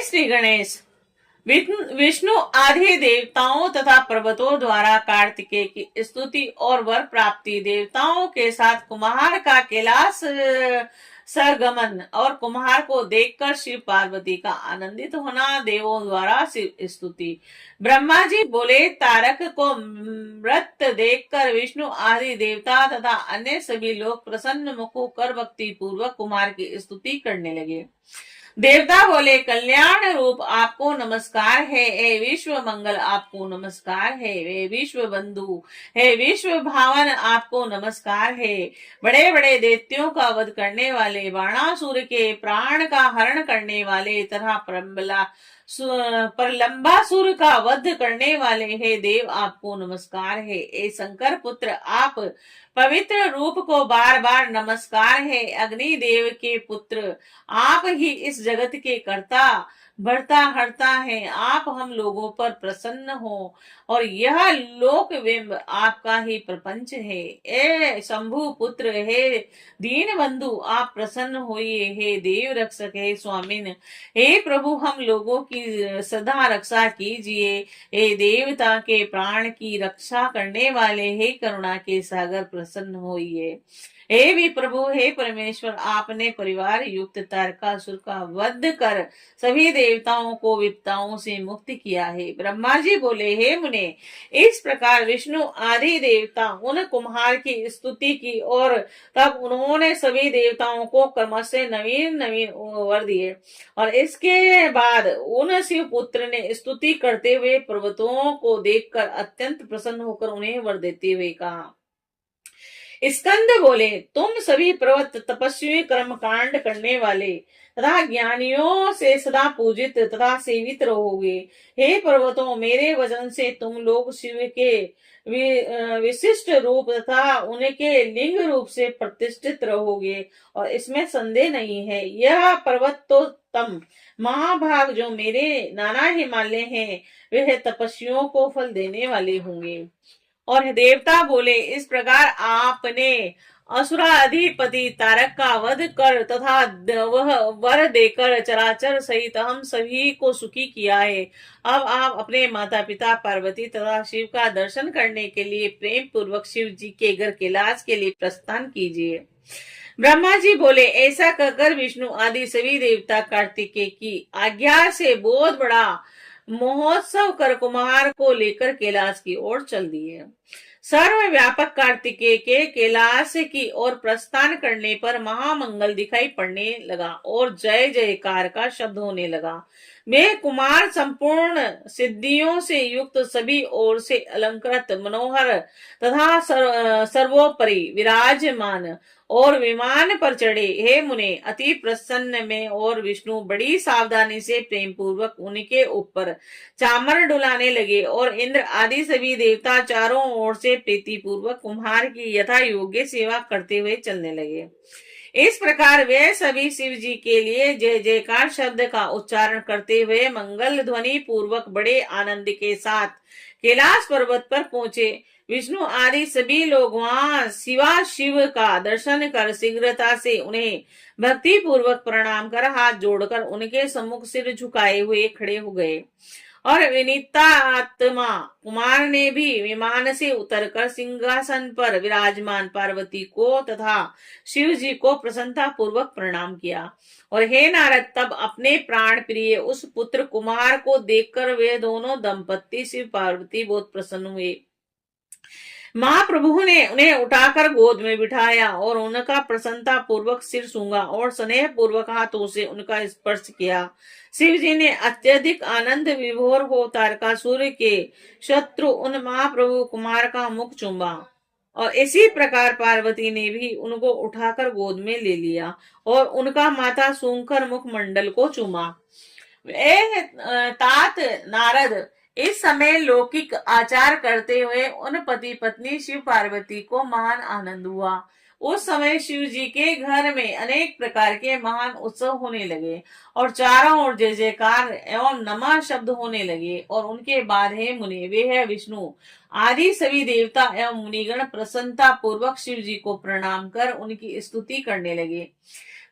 श्री गणेश। विष्णु आदि देवताओं तथा पर्वतों द्वारा कार्तिकेय की स्तुति और वर प्राप्ति, देवताओं के साथ कुम्हार का कैलाश सरगमन और कुम्हार को देखकर शिव पार्वती का आनंदित होना, देवों द्वारा शिव स्तुति। ब्रह्मा जी बोले, तारक को मृत देखकर विष्णु आदि देवता तथा अन्य सभी लोग प्रसन्न मुख होकर भक्ति पूर्वक कुम्हार की स्तुति करने लगे। देवता बोले, कल्याण रूप आपको नमस्कार है, हे विश्व मंगल आपको नमस्कार है, हे विश्व बंधु, हे विश्व भावन आपको नमस्कार है। बड़े बड़े दैत्यों का वध करने वाले, बाणासुर के प्राण का हरण करने वाले तथा प्रलंबासुर का वध करने वाले, हे देव आपको नमस्कार है। ए शंकर पुत्र, आप पवित्र रूप को बार बार नमस्कार है। अग्नि देव के पुत्र, आप ही इस जगत के कर्ता भरता हरता है। आप हम लोगों पर प्रसन्न हो और यह लोक बिंब आपका ही प्रपंच है। ए शंभु पुत्र, हे दीन बंधु, आप प्रसन्न होइए। हे देव रक्षक, हे स्वामिन, हे प्रभु, हम लोगों की सदा रक्षा कीजिए। हे देवता के प्राण की रक्षा करने वाले, हे करुणा के सागर, प्रसन्न होइए। हे भी प्रभु, हे परमेश्वर, आपने परिवार युक्त तारकासुर का वध कर सभी देवताओं को विपदाओं से मुक्त किया है। ब्रह्मा जी बोले, हे मुने, इस प्रकार विष्णु आदि देवता उन कुम्हार की स्तुति की और तब उन्होंने सभी देवताओं को क्रमश से नवीन नवीन वर दिए। और इसके बाद उन शिव पुत्र ने स्तुति करते हुए पर्वतों को देखकर अत्यंत प्रसन्न होकर उन्हें वर देते हुए कहा। स्कंद बोले, तुम सभी पर्वत तपस्वी, कर्म कांड करने वाले तथा ज्ञानियों से सदा पूजित तथा सेवित रहोगे। हे पर्वतों, मेरे वचन से तुम लोग शिव के विशिष्ट रूप तथा उनके लिंग रूप से प्रतिष्ठित रहोगे और इसमें संदेह नहीं है। यह पर्वत तो तम महाभाग जो मेरे नाना हिमालय हैं, वे तपस्वियों को फल देने वाले होंगे। और देवता बोले, इस प्रकार आपने असुराधिपति तारक का वध कर तथा वह वर देकर चराचर सहित हम सभी को सुखी किया है। अब आप अपने माता पिता पार्वती तथा शिव का दर्शन करने के लिए प्रेम पूर्वक शिव जी के घर कैलाश के लिए प्रस्थान कीजिए। ब्रह्मा जी बोले, ऐसा कहकर विष्णु आदि सभी देवता कार्तिकेय की आज्ञा से बहुत बड़ा महोत्सव कर कुमार को लेकर कैलाश की ओर चल दिए। सर्वव्यापक कार्तिकेय के कैलाश की ओर प्रस्थान करने पर महामंगल दिखाई पड़ने लगा और जय जयकार का शब्द होने लगा। वे कुमार संपूर्ण सिद्धियों से युक्त, सभी ओर से अलंकृत, मनोहर तथा सर्वोपरि विराजमान और विमान पर चढ़े। हे मुने, अति प्रसन्न में और विष्णु बड़ी सावधानी से प्रेम पूर्वक उनके ऊपर चामर डुलाने लगे और इंद्र आदि सभी देवता चारों ओर से प्रीति पूर्वक कुम्हार की यथा योग्य सेवा करते हुए चलने लगे। इस प्रकार वे सभी शिव जी के लिए जय जयकार शब्द का उच्चारण करते हुए मंगल ध्वनि पूर्वक बड़े आनंद के साथ कैलाश पर्वत पर पहुंचे। विष्णु आदि सभी लोग वहां शिवा शिव का दर्शन कर शीघ्रता से उन्हें भक्ति पूर्वक प्रणाम कर हाथ जोड़कर उनके सम्मुख सिर झुकाए हुए खड़े हो गए। और विनीतात्मा कुमार ने भी विमान से उतरकर सिंहासन पर विराजमान पार्वती को तथा शिव जी को प्रसन्नता पूर्वक प्रणाम किया। और हे नारद, तब अपने प्राण प्रिय उस पुत्र कुमार को देखकर वे दोनों दंपत्ति शिव पार्वती बहुत प्रसन्न हुए। महाप्रभु ने उन्हें उठाकर गोद में बिठाया और उनका प्रसन्नता पूर्वक सिर सूंघा और स्नेह पूर्वक हाथों से उनका स्पर्श किया। शिव जी ने अत्यधिक आनंद विभोर हो तारकासुर के शत्रु उन महाप्रभु कुमार का मुख चूमा और इसी प्रकार पार्वती ने भी उनको उठाकर गोद में ले लिया और उनका माथा सूंघकर मुखमंडल को चूमा। तात नारद, इस समय लौकिक आचार करते हुए उन पति पत्नी शिव पार्वती को महान आनंद हुआ। उस समय शिव जी के घर में अनेक प्रकार के महान उत्सव होने लगे और चारों ओर जय जयकार एवं नमः शब्द होने लगे। और उनके बाद हे मुनि, वे है विष्णु आदि सभी देवता एवं मुनिगण प्रसन्नता पूर्वक शिव जी को प्रणाम कर उनकी स्तुति करने लगे।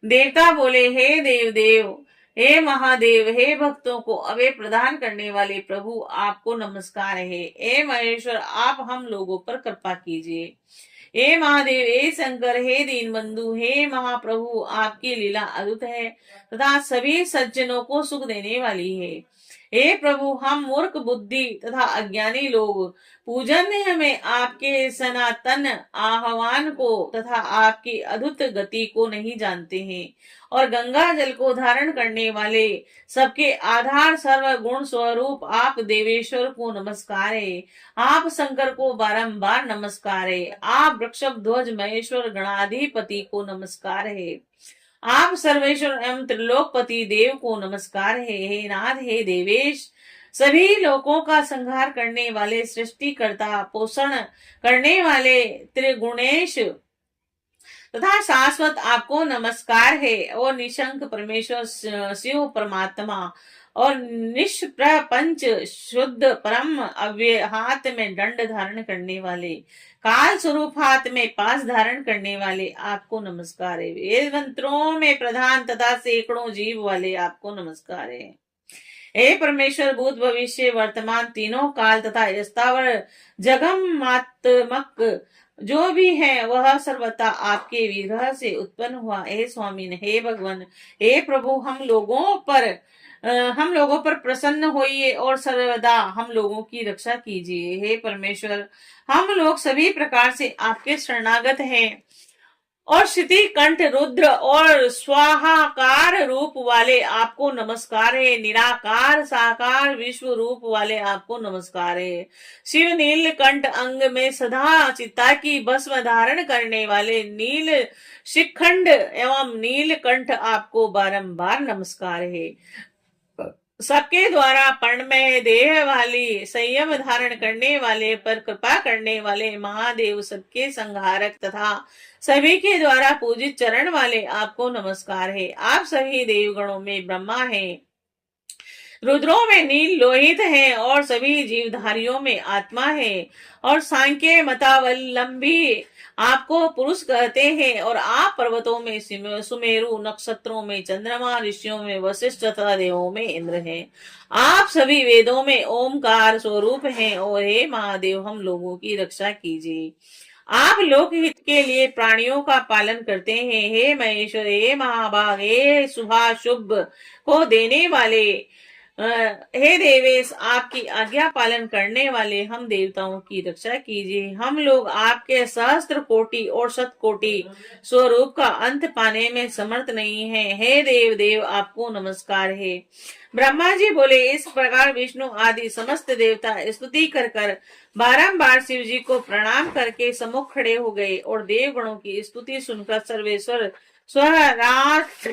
देवता बोले, हे देव देव, हे महादेव, हे भक्तों को अभय प्रदान करने वाले प्रभु, आपको नमस्कार है। हे महेश्वर, आप हम लोगों पर कृपा कीजिए। हे महादेव, हे शंकर, हे दीन बंधु, हे महाप्रभु, आपकी लीला अद्भुत है तथा सभी सज्जनों को सुख देने वाली है। हे प्रभु, हम मूर्ख बुद्धि तथा अज्ञानी लोग पूजन हमें आपके सनातन आह्वान को तथा आपकी अद्भुत गति को नहीं जानते हैं, और गंगा जल को धारण करने वाले सबके आधार सर्व गुण स्वरूप आप देवेश्वर को नमस्कार है। आप शंकर को बारंबार नमस्कार है। आप वृषभ ध्वज महेश्वर गणाधिपति को नमस्कार है। आप सर्वेश्वर एवं त्रिलोकपति देव को नमस्कार है। हे नाथ, हे देवेश, सभी लोकों का संहार करने वाले, सृष्टिकर्ता, पोषण करने वाले त्रिगुणेश तथा शाश्वत आपको नमस्कार है। और निशंक परमेश्वर शिव परमात्मा और निष्प्रपंच शुद्ध परम अव्यय, हाथ में दंड धारण करने वाले, काल स्वरूप हाथ में पास धारण करने वाले, आपको नमस्कार है। वेद मंत्रों में प्रधान तथा सैकड़ों जीव वाले, आपको नमस्कार है। हे परमेश्वर, भूत भविष्य वर्तमान तीनों काल तथा स्थावर जगमात्मक जो भी है वह सर्वथा आपके विग्रह से उत्पन्न हुआ। हे स्वामी, हे भगवान, हे प्रभु, हम लोगों पर प्रसन्न होइए और सर्वदा हम लोगों की रक्षा कीजिए। हे परमेश्वर, हम लोग सभी प्रकार से आपके शरणागत हैं, और श्रुति कंठ रुद्र और स्वाहाकार रूप वाले आपको नमस्कार है। निराकार साकार विश्व रूप वाले आपको नमस्कार है। शिव नीलकंठ अंग में सदा चित्ता की भस्म धारण करने वाले नील शिखंड एवं नीलकंठ आपको बारंबार नमस्कार है। सबके द्वारा पर्णमय देह वाली, संयम धारण करने वाले, पर कृपा करने वाले महादेव, सबके संहारक तथा सभी के द्वारा पूजित चरण वाले, आपको नमस्कार है। आप सभी देवगणों में ब्रह्मा हैं, रुद्रों में नील लोहित है, और सभी जीवधारियों में आत्मा है, और सांख्य मतावलंबी आपको पुरुष कहते हैं, और आप पर्वतों में सुमेरु, नक्षत्रों में चंद्रमा, ऋषियों में वशिष्ठ तथा देवों में इंद्र हैं। आप सभी वेदों में ओमकार स्वरूप हैं, और हे महादेव, हम लोगों की रक्षा कीजिए। आप लोकहित के लिए प्राणियों का पालन करते हैं। हे महेश्वर, हे महाभाग, हे शुभाशुभ को देने वाले, हे देवेश, आपकी आज्ञा पालन करने वाले हम देवताओं की रक्षा कीजिए। हम लोग आपके सहस्त्र कोटि और शत कोटि स्वरूप का अंत पाने में समर्थ नहीं है। हे देव देव, आपको नमस्कार है। ब्रह्मा जी बोले, इस प्रकार विष्णु आदि समस्त देवता स्तुति कर कर बारंबार शिव जी को प्रणाम करके सम्मुख खड़े हो गए, और देवगणों की स्तुति सुनकर सर्वेश्वर स्वराट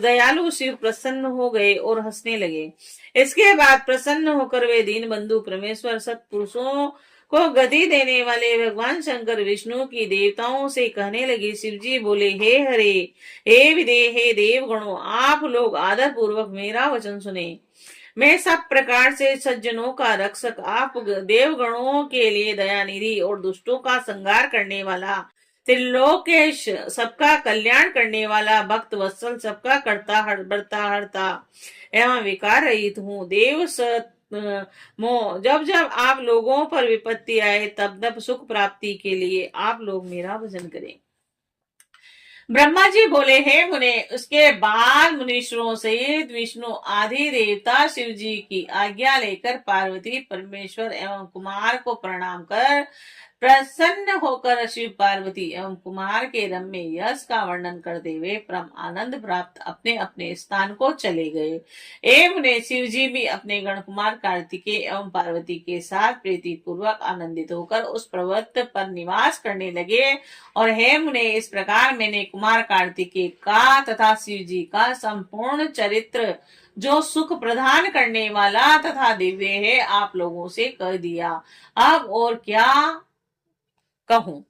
दयालु शिव प्रसन्न हो गए और हंसने लगे। इसके बाद प्रसन्न होकर वे दीन बंधु परमेश्वर सत्पुरुषों को गति देने वाले भगवान शंकर विष्णु की देवताओं से कहने लगे। शिव जी बोले, हे हरे, हे विदेह, हे देवगणों, आप लोग आदर पूर्वक मेरा वचन सुने। मैं सब प्रकार से सज्जनों का रक्षक, आप देवगणों के लिए दयानिधि और दुष्टों का संहार करने वाला, त्रिलोकेश, सबका कल्याण करने वाला, भक्त वत्सल, सबका करता बरता हरता एवं विकार रहित हूँ। देव सत मोह, जब जब आप लोगों पर विपत्ति आए तब तब सुख प्राप्ति के लिए आप लोग मेरा भजन करें। ब्रह्मा जी बोले, हे मुने, उसके बाद मुनीश्वरों सहित विष्णु आदि देवता शिव जी की आज्ञा लेकर पार्वती, परमेश्वर एवं कुमार को प्रणाम कर प्रसन्न होकर शिव, पार्वती एवं कुमार के रम्य यश का वर्णन करते हुए परम आनंद प्राप्त अपने अपने स्थान को चले गए। एवं शिव जी भी अपने गण कुमार कार्तिकेय एवं पार्वती के साथ प्रीति पूर्वक आनंदित होकर उस पर्वत पर निवास करने लगे। और हे मुने, इस प्रकार मैंने कुमार कार्तिकेय का तथा शिव जी का संपूर्ण चरित्र, जो सुख प्रदान करने वाला तथा दिव्य है, आप लोगों से कह दिया। अब और क्या कहूं।